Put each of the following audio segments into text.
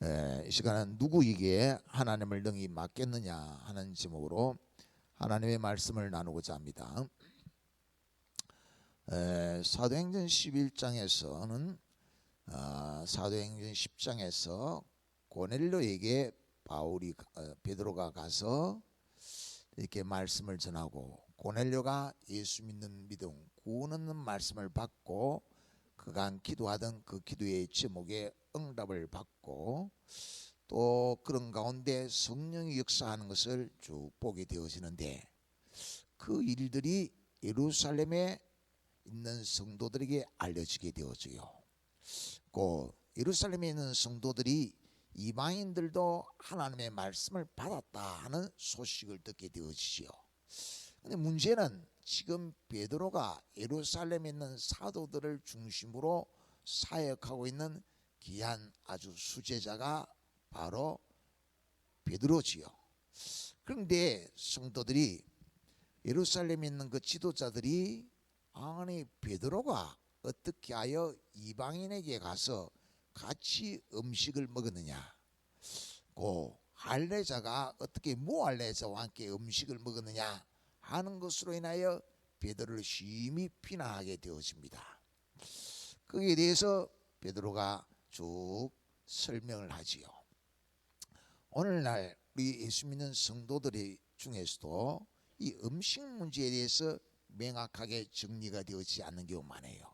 이 시간은 누구에게 하나님을 능히 맡겠느냐 하는 제목으로 하나님의 말씀을 나누고자 합니다. 사도행전 11장에서는 사도행전 10장에서 고넬료에게 베드로가 가서 이렇게 말씀을 전하고, 고넬료가 예수 믿는 믿음, 구원 얻는 말씀을 받고 그간 기도하던 그 기도의 제목에 응답을 받고, 또 그런 가운데 성령이 역사하는 것을 쭉 보게 되어지는데, 그 일들이 예루살렘에 있는 성도들에게 알려지게 되어져요. 그 예루살렘에 있는 성도들이 이방인들도 하나님의 말씀을 받았다 하는 소식을 듣게 되어지지요. 근데 문제는 지금 베드로가 예루살렘에 있는 사도들을 중심으로 사역하고 있는 귀한 아주 수제자가 바로 베드로지요. 그런데 성도들이, 예루살렘에 있는 그 지도자들이, 아니 베드로가 어떻게 하여 이방인에게 가서 같이 음식을 먹었느냐, 그 할례자가 어떻게 무할례자와 함께 음식을 먹었느냐 하는 것으로 인하여 베드로를 심히 비난하게 되어집니다. 거기에 대해서 베드로가 쭉 설명을 하지요. 오늘날 우리 예수 믿는 성도들 중에서도 이 음식 문제에 대해서 명확하게 정리가 되어지지 않는 경우가 많아요.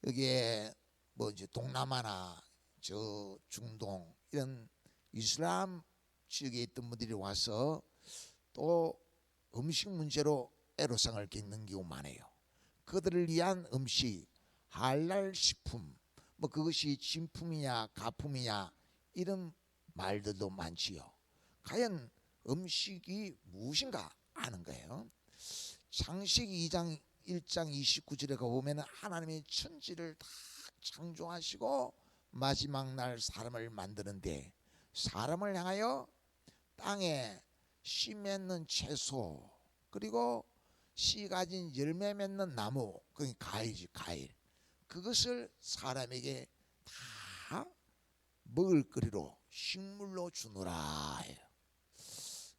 여기에 뭐 이제 동남아나 저 중동 이런 이슬람 지역에 있던 분들이 와서 또 음식 문제로 애로사항을 겪는 경우 많아요. 그들을 위한 음식, 할랄 식품, 뭐 그것이 진품이냐 가품이냐 이런 말들도 많지요. 과연 음식이 무엇인가 하는 거예요. 창세기 2장 1장 29절에 가보면 하나님의 천지를 다 창조하시고 마지막 날 사람을 만드는데, 사람을 향하여 땅에 씨 맺는 채소, 그리고 씨 가진 열매 맺는 나무, 그게 과일이지, 과일. 그것을 사람에게 다 먹을거리로 식물로 주노라 해요.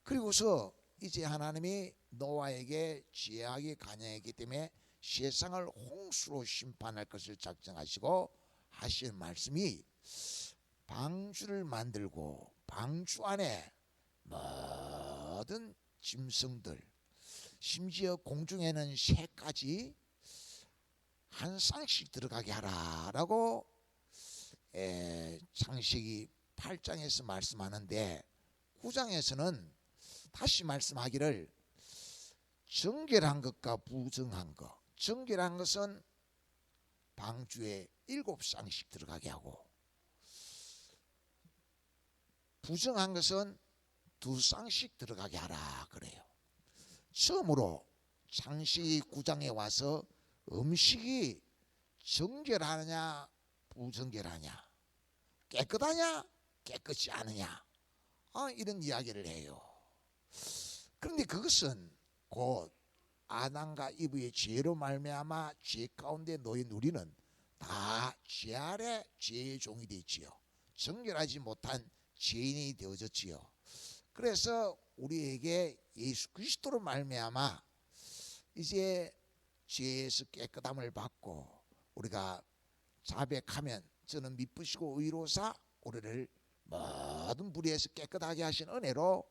그리고서 이제 하나님이 노아에게 죄악이 간영했기 때문에 세상을 홍수로 심판할 것을 작정하시고 하신 말씀이, 방주를 만들고 방주 안에 모든 짐승들, 심지어 공중에는 새까지 한 쌍씩 들어가게 하라라고 창세기 8장에서 말씀하는데, 9장에서는 다시 말씀하기를 정결한 것과 부정한 것, 정결한 것은 방주에 7쌍씩 들어가게 하고, 부정한 것은 2쌍씩 들어가게 하라 그래요. 처음으로 창세기 9장에 와서 음식이 정결하냐 부정결하냐, 깨끗하냐 깨끗지 않으냐, 이런 이야기를 해요. 그런데 그것은 곧 아담과 이브의 죄로 말미암아 죄 가운데 놓인 우리는 다 죄 아래 죄의 종이 되지요. 정결하지 못한 죄인이 되어졌지요. 그래서 우리에게 예수 그리스도로 말미암아 이제 죄에서 깨끗함을 받고, 우리가 자백하면 저는 미쁘시고 의로사 우리를 모든 불의에서 깨끗하게 하신 은혜로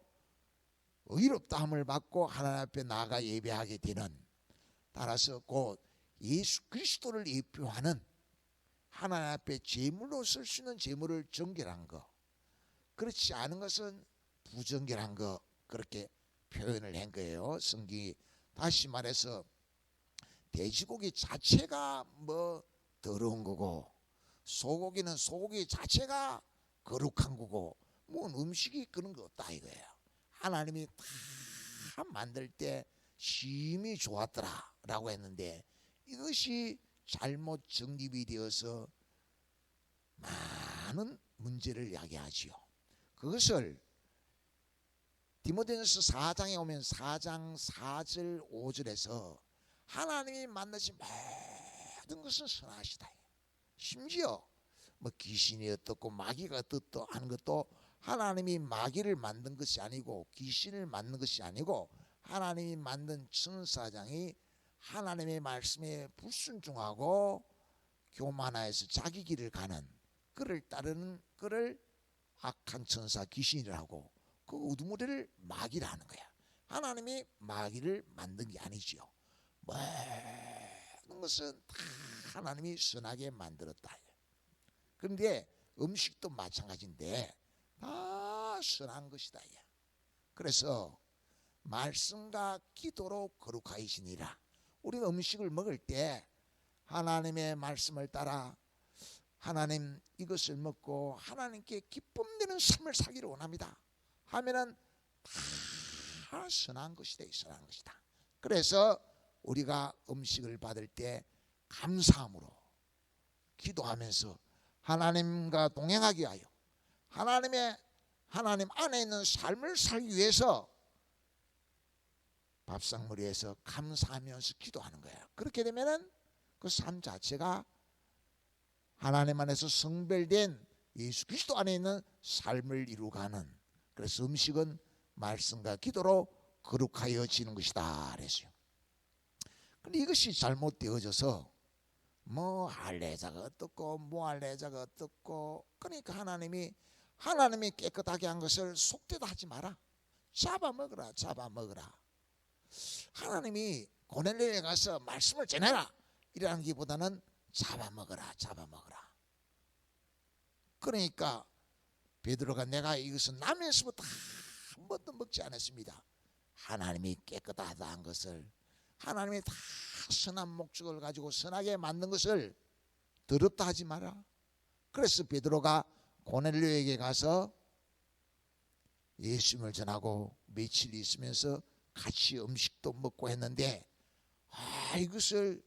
의롭다함을 받고 하나님 앞에 나아가 예배하게 되는, 따라서 곧 예수 그리스도를 예표하는 하나님 앞에 제물로 쓸 수 있는 제물을 정결한 것, 그렇지 않은 것은 부정결한 것, 그렇게 표현을 한 거예요. 성경이 다시 말해서 돼지고기 자체가 뭐 더러운 거고, 소고기는 소고기 자체가 거룩한 거고, 뭐 음식이 그런 거 없다 이거예요. 하나님이 다 만들 때 심히 좋았더라 라고 했는데, 이것이 잘못 정립이 되어서 많은 문제를 야기하지요. 그것을 디모데전서 4장에 오면 4장 4절 5절에서 하나님이 만드신 모든 것은 선하시다. 심지어 뭐 귀신이 어떻고 마귀가 어떻고 하는 것도 하나님이 마귀를 만든 것이 아니고 귀신을 만든 것이 아니고 하나님이 만든 천사장이 하나님의 말씀에 불순종하고 교만하여서 자기 길을 가는 그를 따르는 그를 악한 천사 귀신이라고 그 우두머리를 마귀라 하는 거야. 하나님이 마귀를 만든 게 아니지요. 모든 것은 다 하나님이 선하게 만들었다. 그런데 음식도 마찬가지인데 다 선한 것이다. 그래서 말씀과 기도로 거룩하시니라. 우리가 음식을 먹을 때 하나님의 말씀을 따라 하나님 이것을 먹고 하나님께 기쁨 되는 삶을 살기를 원합니다 하면은 다 선한 것이다. 선한 것이다. 그래서 우리가 음식을 받을 때 감사함으로 기도하면서 하나님과 동행하게 하여 하나님 안에 있는 삶을 살기 위해서 밥상머리에서 감사하면서 기도하는 거예요. 그렇게 되면은 그 삶 자체가 하나님 안에서 성별된 예수 그리스도 안에 있는 삶을 이루가는, 그래서 음식은 말씀과 기도로 거룩하여지는 것이다 그랬어요. 근데 이것이 잘못되어져서 뭐 할례자가 어떻고 뭐 할례자가 어떻고, 그러니까 하나님이 깨끗하게 한 것을 속되다 하지 마라. 잡아먹으라. 하나님이 고넬료에 가서 말씀을 전해라 이라는 것보다는 잡아먹으라. 그러니까 베드로가 내가 이것은 나면서부터 한 번도 먹지 않았습니다. 하나님이 깨끗하다 한 것을, 하나님이 다 선한 목적을 가지고 선하게 만든 것을 더럽다 하지 마라. 그래서 베드로가 고넬료에게 가서 예수님을 전하고 며칠 있으면서 같이 음식도 먹고 했는데 이것을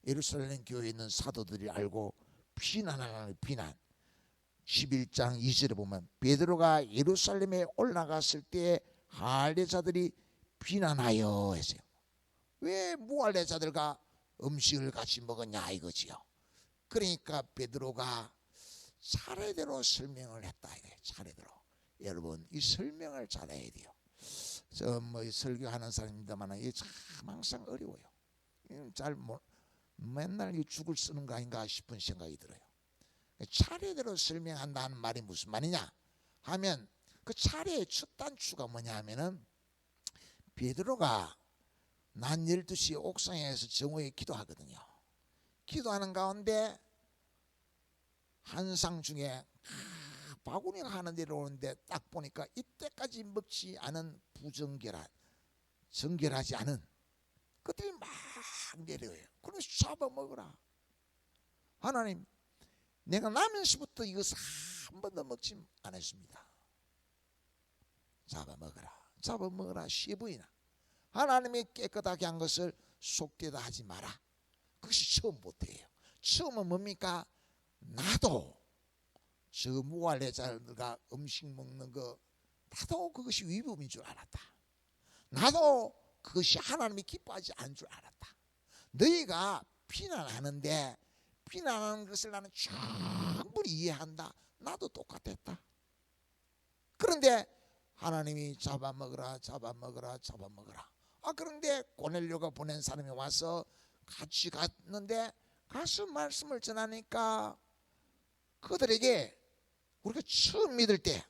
예루살렘 교회에 있는 사도들이 알고 비난하는 비난. 11장 2절에 보면 베드로가 예루살렘에 올라갔을 때 할례자들이 비난하여 했어요. 왜 무할례자들과 음식을 같이 먹었냐 이거지요. 그러니까 베드로가 차례대로 설명을 했다 이거예요. 차례대로. 여러분 이 설명을 잘해야 돼요. 저 뭐 설교하는 사람입니다만 이게 참 항상 어려워요. 잘 맨날 이 죽을 쓰는 거 아닌가 싶은 생각이 들어요. 차례대로 설명한다는 말이 무슨 말이냐 하면 그 차례의 첫 단추가 뭐냐 하면은 베드로가 낮 12시 옥상에서 정오에 기도하거든요. 기도하는 가운데 한상 중에 바구니가 하나 내려오는데 딱 보니까 이때까지 먹지 않은 정결하지 않은 그들이 막 내려요. 그래서 잡아먹으라. 하나님 내가 나면서부터 이것을 한 번도 먹지 않았습니다. 잡아먹으라 10번이나. 하나님이 깨끗하게 한 것을 속되다 하지 마라. 그것이 처음부터예요. 처음은 뭡니까? 나도 저 무할례자들과 음식 먹는 거 나도 그것이 위법인 줄 알았다. 나도 그것이 하나님이 기뻐하지 않은 줄 알았다. 너희가 비난하는데 비난하는 것을 나는 충분히 이해한다. 나도 똑같았다. 그런데 하나님이 잡아먹으라. 그런데 고넬료가 보낸 사람이 와서 같이 갔는데 가서 말씀을 전하니까 그들에게 우리가 처음 믿을 때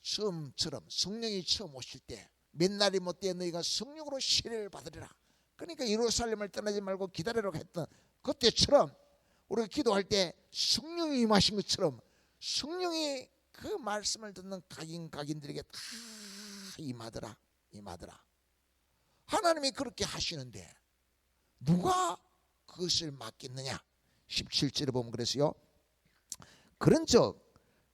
처음처럼 성령이 처음 오실 때 몇 날이 못돼 너희가 성령으로 세례를 받으리라. 그러니까 예루살렘을 떠나지 말고 기다리라고 했던 그때처럼 우리가 기도할 때 성령이 임하신 것처럼 성령이 그 말씀을 듣는 각인들에게 다 임하더라. 하나님이 그렇게 하시는데 누가 그것을 맡겠느냐. 17절에 보면 그랬어요. 그런즉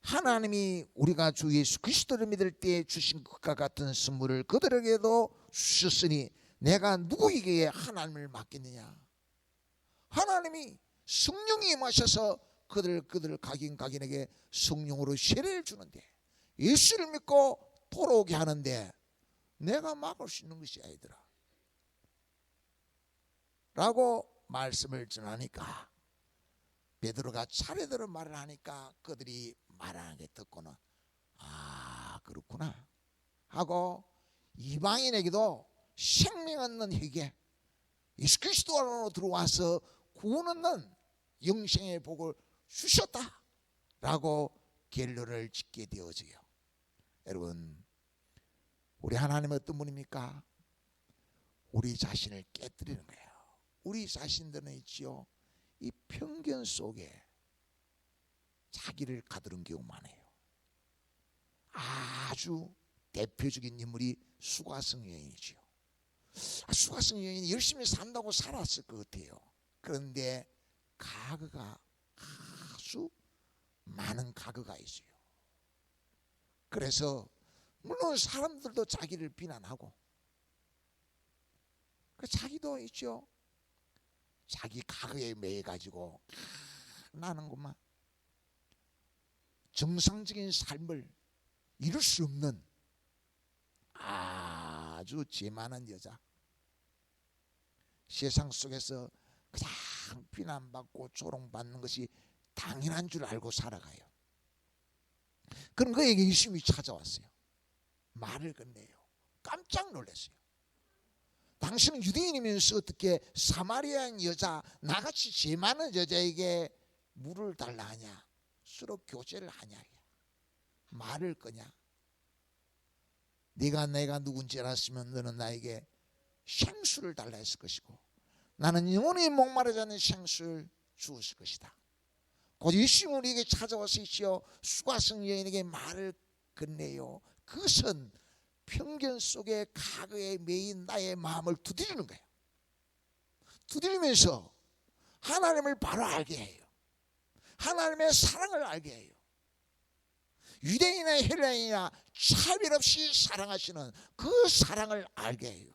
하나님이 우리가 주 예수 그리스도를 믿을 때 주신 것과 같은 선물을 그들에게도 주셨으니 내가 누구에게 하나님을 맡겠느냐. 하나님이 성령이 임하셔서 그들 각인에게 성령으로 세례를 주는데 예수를 믿고 돌아오게 하는데 내가 막을 수 있는 것이 아니더라 라고 말씀을 전하니까 베드로가 차례대로 말을 하니까 그들이 말하는 게 듣고는 아 그렇구나 하고 이방인에게도 생명 얻는 회개 예수 그리스도 안으로 들어와서 구원 얻는 영생의 복을 주셨다라고 결론을 짓게 되어져요. 여러분 우리 하나님은 어떤 분입니까? 우리 자신을 깨뜨리는 거예요. 우리 자신들은 있지요 이 편견 속에 자기를 가두는 경우 많아요. 아주 대표적인 인물이 수가성 여인이지요. 수가성 여인이 열심히 산다고 살았을 것 같아요. 그런데 가거가 아주 많은 가거가 있어요. 그래서 물론 사람들도 자기를 비난하고 자기도 있죠. 자기 가거에 매여 가지고 나는구만 정상적인 삶을 이룰 수 없는 아주 재만한 여자. 세상 속에서 가장 비난받고 조롱받는 것이 당연한 줄 알고 살아가요. 그럼 그에게 예수님이 찾아왔어요. 말을 건네요. 깜짝 놀랐어요. 당신은 유대인이면서 어떻게 사마리아인 여자 나같이 죄 많은 여자에게 물을 달라 하냐, 서로 교제를 하냐, 말을 거냐. 내가 누군지 알았으면 너는 나에게 생수를 달라 했을 것이고 나는 영원히 목마르지 않는 생수를 주었을 것이다. 곧 예수님은 우리에게 찾아와서 있지요 수가성 여인에게 말을 건네요. 그것은 편견 속에 가거에 매인 나의 마음을 두드리는 거예요. 두드리면서 하나님을 바로 알게 해요. 하나님의 사랑을 알게 해요. 유대인이나 헬라인이나 차별 없이 사랑하시는 그 사랑을 알게 해요.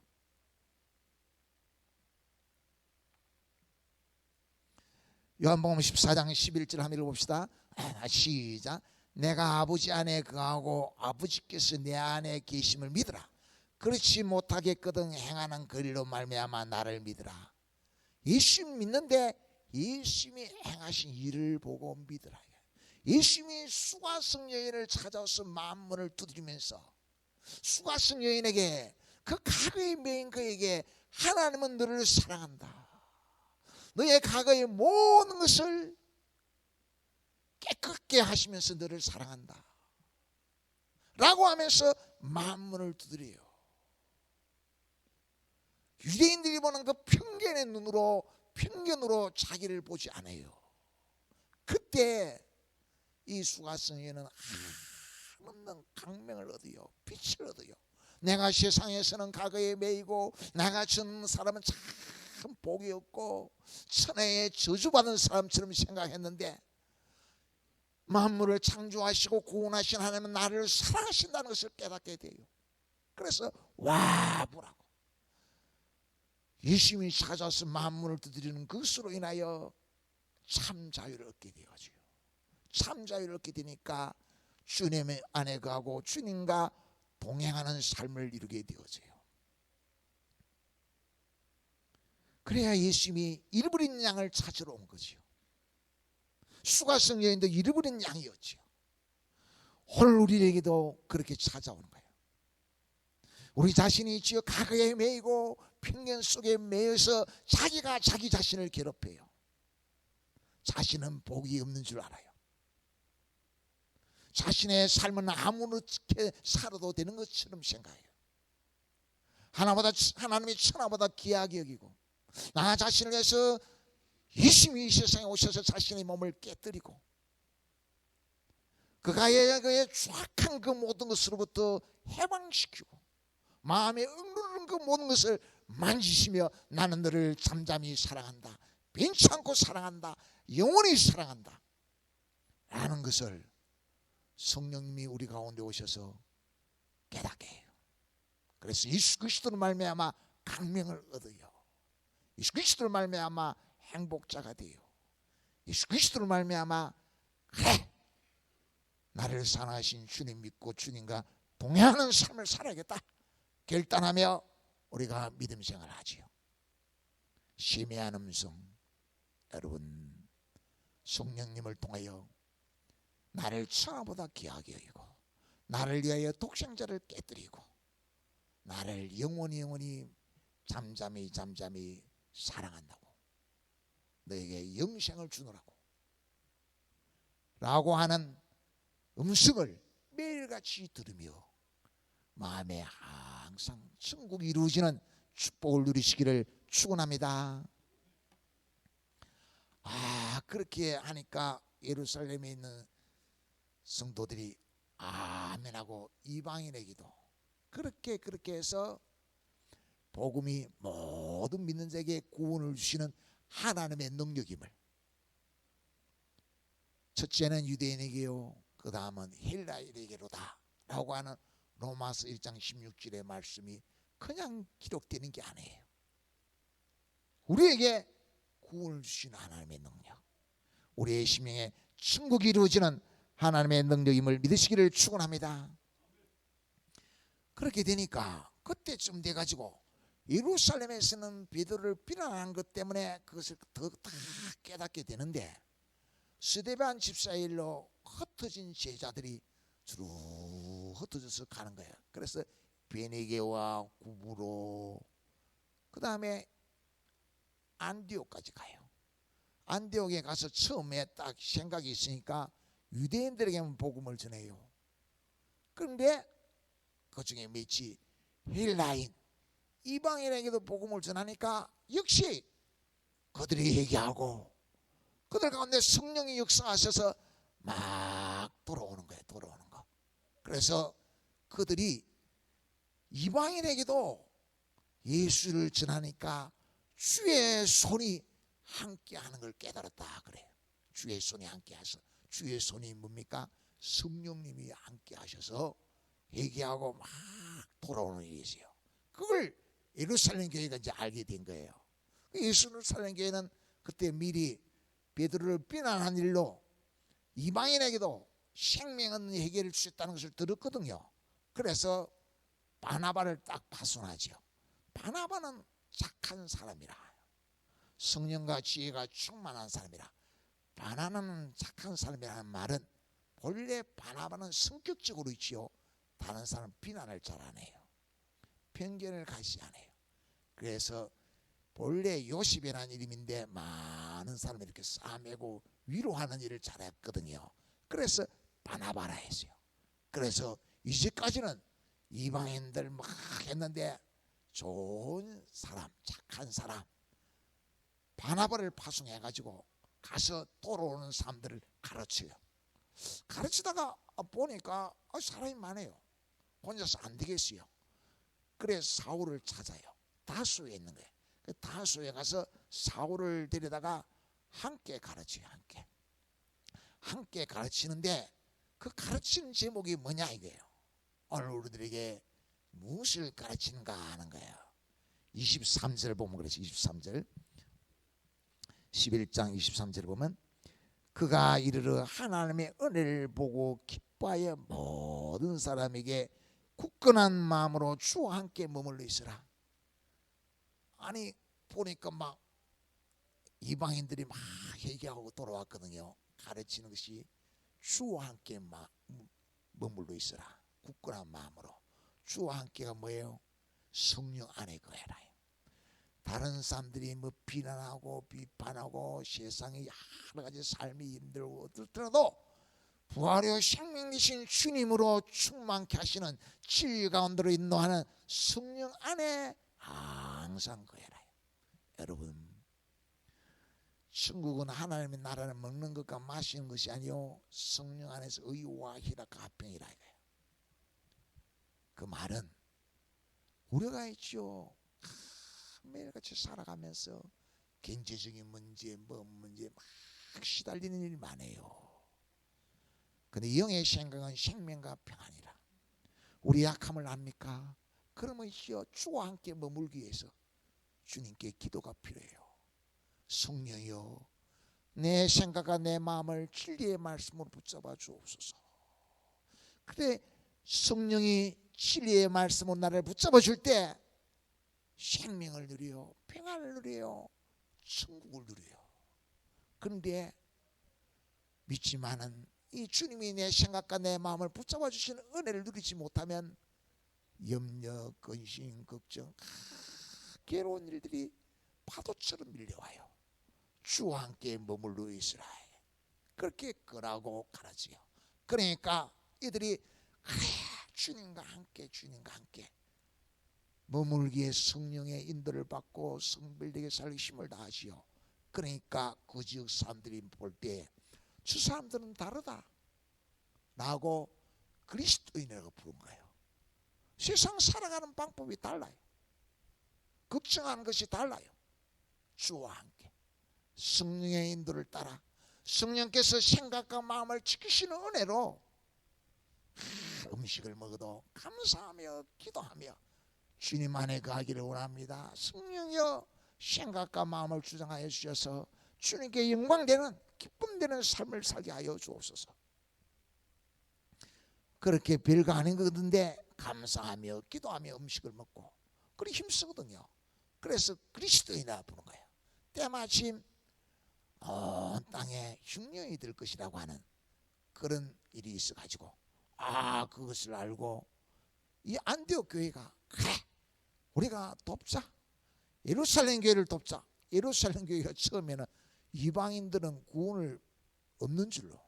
요한복음 14장 11절 한번 읽어봅시다. 시작. 내가 아버지 안에 거하고 아버지께서 내 안에 계심을 믿으라. 그렇지 못하겠거든 행하는 그 일로 말미암아 나를 믿으라. 예수님 믿는데 예수님이 행하신 일을 보고 믿으라. 예수님이 수가성 여인을 찾아와서 만문을 두드리면서 수가성 여인에게 그 가거에 매인 그에게 하나님은 너를 사랑한다. 너의 과거의 모든 것을 깨끗게 하시면서 너를 사랑한다 라고 하면서 만문을 두드려요. 유대인들이 보는 그 편견의 눈으로 편견으로 자기를 보지 않아요. 그때 이 수가성 여인은 한없는 강명을 얻어요. 빛을 얻어요. 내가 세상에서는 과거에 매이고 나같은 사람은 참 복이 없고 천하에 저주받은 사람처럼 생각했는데 만물을 창조하시고 구원하신 하나님은 나를 사랑하신다는 것을 깨닫게 돼요. 그래서 와 뭐라고 예수님이 찾아서 만물을 두드리는 그것으로 인하여 참 자유를 얻게 되어져요. 참 자유를 얻게 되니까 주님 안에 거하고 주님과 동행하는 삶을 이루게 되어져요. 그래야 예수님이 잃어버린 양을 찾으러 온 거지요. 수가성 여인도 잃어버린 양이었지요. 오늘 우리에게도 그렇게 찾아오는 거예요. 우리 자신이 있지요. 과거에 매이고 편견 속에 매여서 자기가 자기 자신을 괴롭혀요. 자신은 복이 없는 줄 알아요. 자신의 삶은 아무렇게 살아도 되는 것처럼 생각해요. 하나님이 천하보다 귀하게 여기고 나 자신을 위해서 예수님이 이 세상에 오셔서 자신의 몸을 깨뜨리고 그의 추악한 그 모든 것으로부터 해방시키고 마음에 억누르는 그 모든 것을 만지시며 나는 너를 잠잠히 사랑한다. 변치 않고 사랑한다. 영원히 사랑한다. 라는 것을 성령님이 우리 가운데 오셔서 깨닫게 해요. 그래서 예수 그리스도로 말미암아 강명을 얻어요. 예수 그리스도로 말미암아 행복자가 돼요. 예수 그리스도로 말미암아 그래 나를 사랑하신 주님 믿고 주님과 동행하는 삶을 살아야겠다 결단하며 우리가 믿음 생활을 하지요. 심해한 음성 여러분 성령님을 통하여 나를 천하보다 귀하게 여기고 나를 위하여 독생자를 깨뜨리고 나를 영원히 잠잠히 사랑한다고, 너에게 영생을 주노라고 라고 하는 음성을 매일같이 들으며 마음에 항상 천국이 이루어지는 축복을 누리시기를 축원합니다. 그렇게 하니까 예루살렘에 있는 성도들이 아멘하고 이방인에게도 그렇게 해서 복음이 모든 믿는 자에게 구원을 주시는 하나님의 능력임을, 첫째는 유대인에게요, 그 다음은 헬라인에게로다 라고 하는 로마서 1장 16절의 말씀이 그냥 기록되는 게 아니에요. 우리에게 구원을 주시는 하나님의 능력, 우리의 심령에 천국이 이루어지는 하나님의 능력임을 믿으시기를 축원합니다. 그렇게 되니까 그때쯤 돼가지고 예루살렘에서는 베드로를 비난한 것 때문에 그것을 더 다 깨닫게 되는데, 스데반 집사의 일로 흩어진 제자들이 주로 흩어져서 가는 거예요. 그래서 베네게와 구브로, 그 다음에 안디옥까지 가요. 안디옥에 가서 처음에 딱 생각이 있으니까 유대인들에게만 복음을 전해요. 그런데 그 중에 몇이 헬라인, 이방인에게도 복음을 전하니까 역시 그들이 얘기하고 그들 가운데 성령이 역사하셔서 막 돌아오는 거예요. 돌아오는 거. 그래서 그들이 이방인에게도 예수를 전하니까 주의 손이 함께하는 걸 깨달았다 그래요. 주의 손이 함께하셔서, 주의 손이 뭡니까? 성령님이 함께하셔서 얘기하고 막 돌아오는 일이 있어요. 그걸 예루살렘 교회가 이제 알게 된 거예요. 예루살렘 교회는 그때 미리 베드로를 비난한 일로 이방인에게도 생명 없는 해결을 주셨다는 것을 들었거든요. 그래서 바나바를 딱 파송하죠. 바나바는 착한 사람이라, 성령과 지혜가 충만한 사람이라. 바나바는 착한 사람이라는 말은 본래 바나바는 성격적으로 있지요, 다른 사람 비난을 잘 안 해요. 편견을 가지지 않아요. 그래서 본래 요셉이라는 이름인데 많은 사람을 이렇게 싸매고 위로하는 일을 잘했거든요. 그래서 바나바라 했어요. 그래서 이제까지는 이방인들 막 했는데 좋은 사람, 착한 사람 바나바를 파송해가지고 가서 돌아오는 사람들을 가르쳐요. 가르치다가 보니까 사람이 많아요. 혼자서 안 되겠어요. 그래서 사울을 찾아요. 다수에 있는 거예요. 다수에 가서 사울을 데려다가 함께 가르쳐요. 함께 가르치는데 그 가르치는 제목이 뭐냐 이거예요. 오늘 우리들에게 무엇을 가르치는가 하는 거예요. 23절 보면 그렇지. 23절 11장 23절 보면 그가 이르러 하나님의 은혜를 보고 기뻐하여 모든 사람에게 굳건한 마음으로 주와 함께 머물러 있으라. 아니 보니까 막 이방인들이 막 얘기하고 돌아왔거든요. 가르치는 것이 주와 함께 머물러 있으라. 굳건한 마음으로. 주와 함께가 뭐예요? 성령 안에 거해라. 다른 사람들이 뭐 비난하고 비판하고 세상에 여러 가지 삶이 힘들고 어떨더라도 부활의 생명이신 주님으로 충만케 하시는 진리 가운데로 인도하는 성령 안에 항상 거해라. 여러분, 천국은 하나님의 나라를 먹는 것과 마시는 것이 아니요 성령 안에서 의와 희락과 화평이라 이거예요. 그 말은 우리가 있죠. 매일같이 살아가면서 경제적인 문제, 문제 막 시달리는 일이 많아요. 근데 영의 생각은 생명과 평안이라. 우리 약함을 압니까? 그러면 주와 함께 머물기 위해서 주님께 기도가 필요해요. 성령이여, 내 생각과 내 마음을 진리의 말씀으로 붙잡아 주옵소서. 그래 성령이 진리의 말씀으로 나를 붙잡아 줄 때 생명을 누려요, 평안을 누려요, 천국을 누려요. 그런데 믿지만은 이 주님이 내 생각과 내 마음을 붙잡아 주시는 은혜를 누리지 못하면 염려, 근심, 걱정, 괴로운 일들이 파도처럼 밀려와요. 주와 함께 머물러 있으라. 그렇게 끄라고 가라지요. 그러니까 이들이 그래, 주님과 함께 머물기에 성령의 인도를 받고 성별되게 살기 힘을 다하시오. 그러니까 그 지역 사람들이 볼 때 저 사람들은 다르다 라고 그리스도인이라고 부른 거예요. 세상 살아가는 방법이 달라요. 걱정하는 것이 달라요. 주와 함께 성령의 인도를 따라 성령께서 생각과 마음을 지키시는 은혜로 음식을 먹어도 감사하며 기도하며 주님 안에 가기를 원합니다. 성령이여 생각과 마음을 주장하여 주셔서 주님께 영광되는 기쁨되는 삶을 살게 하여 주옵소서. 그렇게 별거 아닌 거던데 감사하며 기도하며 음식을 먹고 그리 힘쓰거든요. 그래서 그리스도인이라 부른 거예요. 때마침 온 땅에 흉년이 될 것이라고 하는 그런 일이 있어가지고 그것을 알고 이 안디옥 교회가 그래 우리가 돕자, 예루살렘 교회를 돕자. 예루살렘 교회가 처음에는 이방인들은 구원을 없는 줄로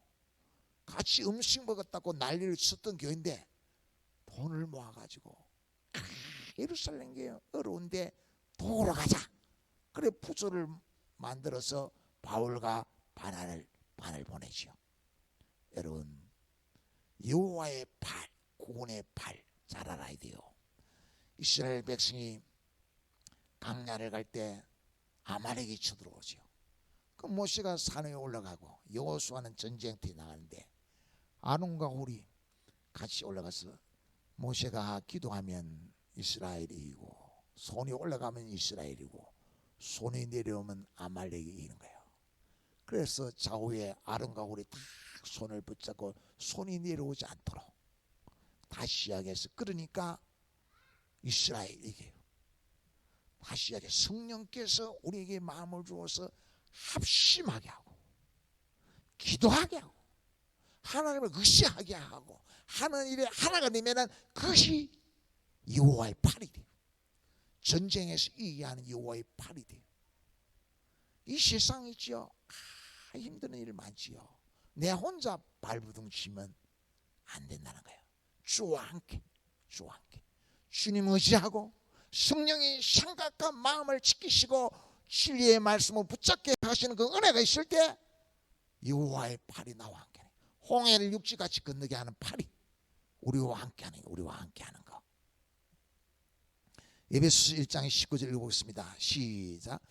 같이 음식 먹었다고 난리를 쳤던 교회인데 돈을 모아가지고 예루살렘 교회 어려운데 도우러 가자. 그래 부조를 만들어서 바울과 바나를 보내지요. 여러분 여호와의 팔, 구원의 팔 잘 알아야 돼요. 이스라엘 백성이 강야를 갈 때 아말렉이 쳐들어오지요. 그 모세가 산에 올라가고 여호수아는 전쟁터에 나가는데 아론과 홀이 같이 올라가서 모세가 기도하면 이스라엘이 이기고 손이 올라가면 이스라엘이고 손이 내려오면 아말렉이 이기는 거예요. 그래서 좌우에 아론과 홀이 딱 손을 붙잡고 손이 내려오지 않도록 다시 시작해서 그러니까 이스라엘이 이겨요. 다시 시작해 성령께서 우리에게 마음을 주어서 합심하게 하고 기도하게 하고 하나님을 의시하게 하고 하는 일에 하나가 되면은 그것이 여호와의 팔이 돼요. 전쟁에서 이기게 하는 여호와의 팔이 돼요. 이 세상이 있지요. 힘든 일 많지요. 내 혼자 발부둥 치면 안 된다는 거예요. 주와 함께 주님 의지하고 성령이 생각과 마음을 지키시고 진리의 말씀을 붙잡게 하시는 그 은혜가 있을 때 여호와의 팔이 나와 함께 홍해를 육지같이 건너게 하는 팔이 우리와 함께 하는 거. 에베소서 1장 19절 읽어보겠습니다. 시작.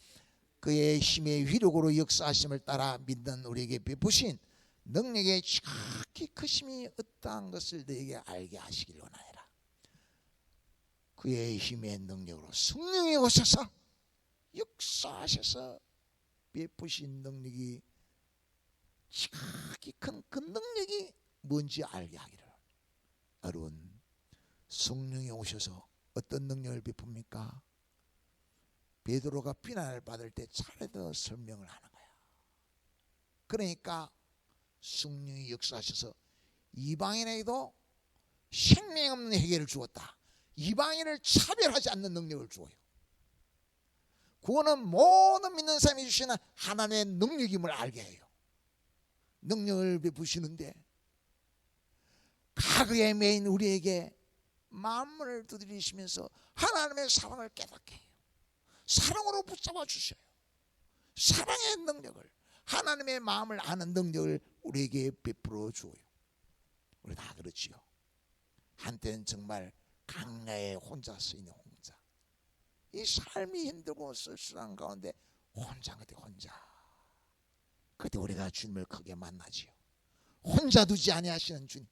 그의 힘의 위력으로 역사하심을 따라 믿는 우리에게 베푸신 능력의 지극히 크심이 어떠한 것을 너에게 알게 하시길 원하노라. 그의 힘의 능력으로 성령이 오셔서 역사하셔서 베푸신 능력이 지극히 큰 그 능력이 뭔지 알게 하기를. 여러분 성령이 오셔서 어떤 능력을 베풉니까? 베드로가 비난을 받을 때 차례로 설명을 하는 거야. 그러니까 성령이 역사하셔서 이방인에게도 생명 없는 해결을 주었다. 이방인을 차별하지 않는 능력을 주어요. 구원은 모든 믿는 사람이 주시는 하나님의 능력임을 알게 해요. 능력을 베푸시는데 과거에 매인 우리에게 마음을 두드리시면서 하나님의 사랑을 깨닫게 해요. 사랑으로 붙잡아 주셔요. 사랑의 능력을, 하나님의 마음을 아는 능력을 우리에게 베풀어 주어요. 우리 다 그렇지요. 한때는 정말 강야에 혼자 서 있는 혼자, 이 삶이 힘들고 쓸쓸한 가운데 혼자 그때 우리가 주님을 크게 만나지요. 혼자 두지 아니하시는 주님,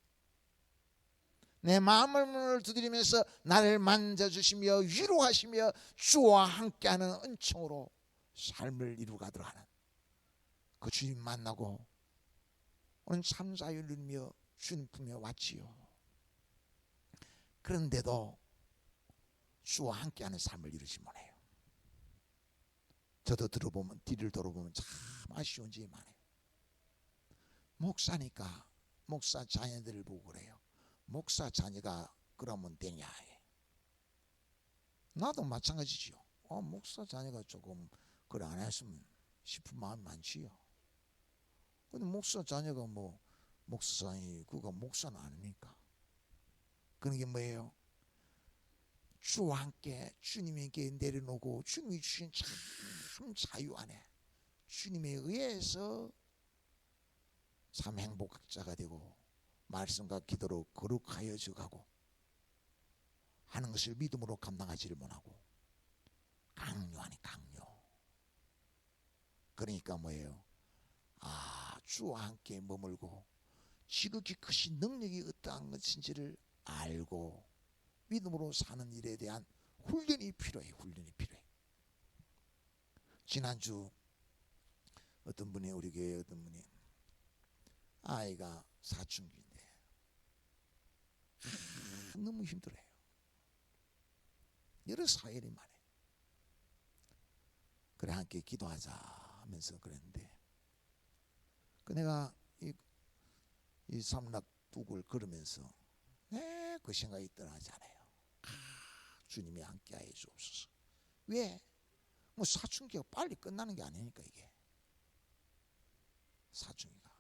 내 마음을 두드리면서 나를 만져주시며 위로하시며 주와 함께하는 은총으로 삶을 이루가도록 하는 그 주님 만나고 오늘 참 자유를 누리며 주님 품에 왔지요. 그런데도 주와 함께하는 삶을 이루지 못해요. 저도 뒤를 돌아보면 참 아쉬운 점이 많아요. 목사니까 목사 자녀들을 보고 그래요. 목사 자녀가 그러면 되냐. 나도 마찬가지지요. 목사 자녀가 조금 그래 안 했으면 싶은 마음이 많지요. 근데 목사 자녀가 뭐 목사니 그거 목사는 아닙니까? 그런 게 뭐예요? 주와 함께 주님에게 내려놓고 주님이 주신 참 자유 안에 주님에 의해서 참 행복자가 되고 말씀과 기도로 거룩하여져 가고 하는 것을 믿음으로 감당하지를 못하고 강요하니 강요. 그러니까 뭐예요? 주와 함께 머물고 지극히 크신 능력이 어떠한 것인지를 알고 믿음으로 사는 일에 대한 훈련이 필요해. 훈련이 필요해. 지난주 어떤 분이 우리 교회 어떤 분이 아이가 사춘기인데 너무 힘들어요. 여러 사연이 많아요. 그래 함께 기도하자 하면서 그랬는데 내가 이 삼락둑을 걸으면서 그 생각이 떠나지 않아요. 주님이 함께하여 주옵소서. 왜? 뭐 사춘기가 빨리 끝나는 게 아니니까 이게 사춘기가.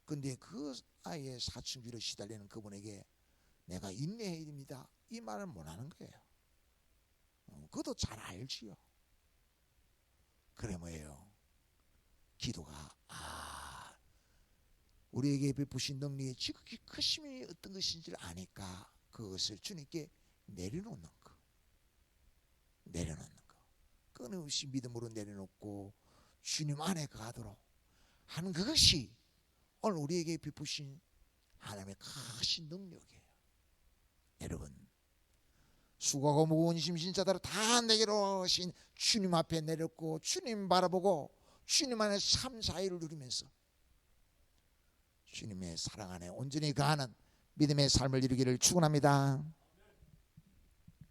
근데 그 아이의 사춘기로 시달리는 그분에게 내가 인내해야 됩니다 이 말을 못하는 거예요. 그것도 잘 알지요. 그래 뭐예요? 기도가 우리에게 베푸신 능력이 지극히 크심이 어떤 것인지를 아니까 그것을 주님께 내려놓는 거. 내려놓는 거. 끊임없이 믿음으로 내려놓고 주님 안에 가도록 하는 그것이 오늘 우리에게 베푸신 하나님의 크신 능력이에요. 여러분 수고하고 무거운 짐진 자들을 다 내게로 오신 주님 앞에 내렸고 주님 바라보고 주님 안에 참 자유를 누리면서 주님의 사랑 안에 온전히 거하는 믿음의 삶을 이루기를 축원합니다.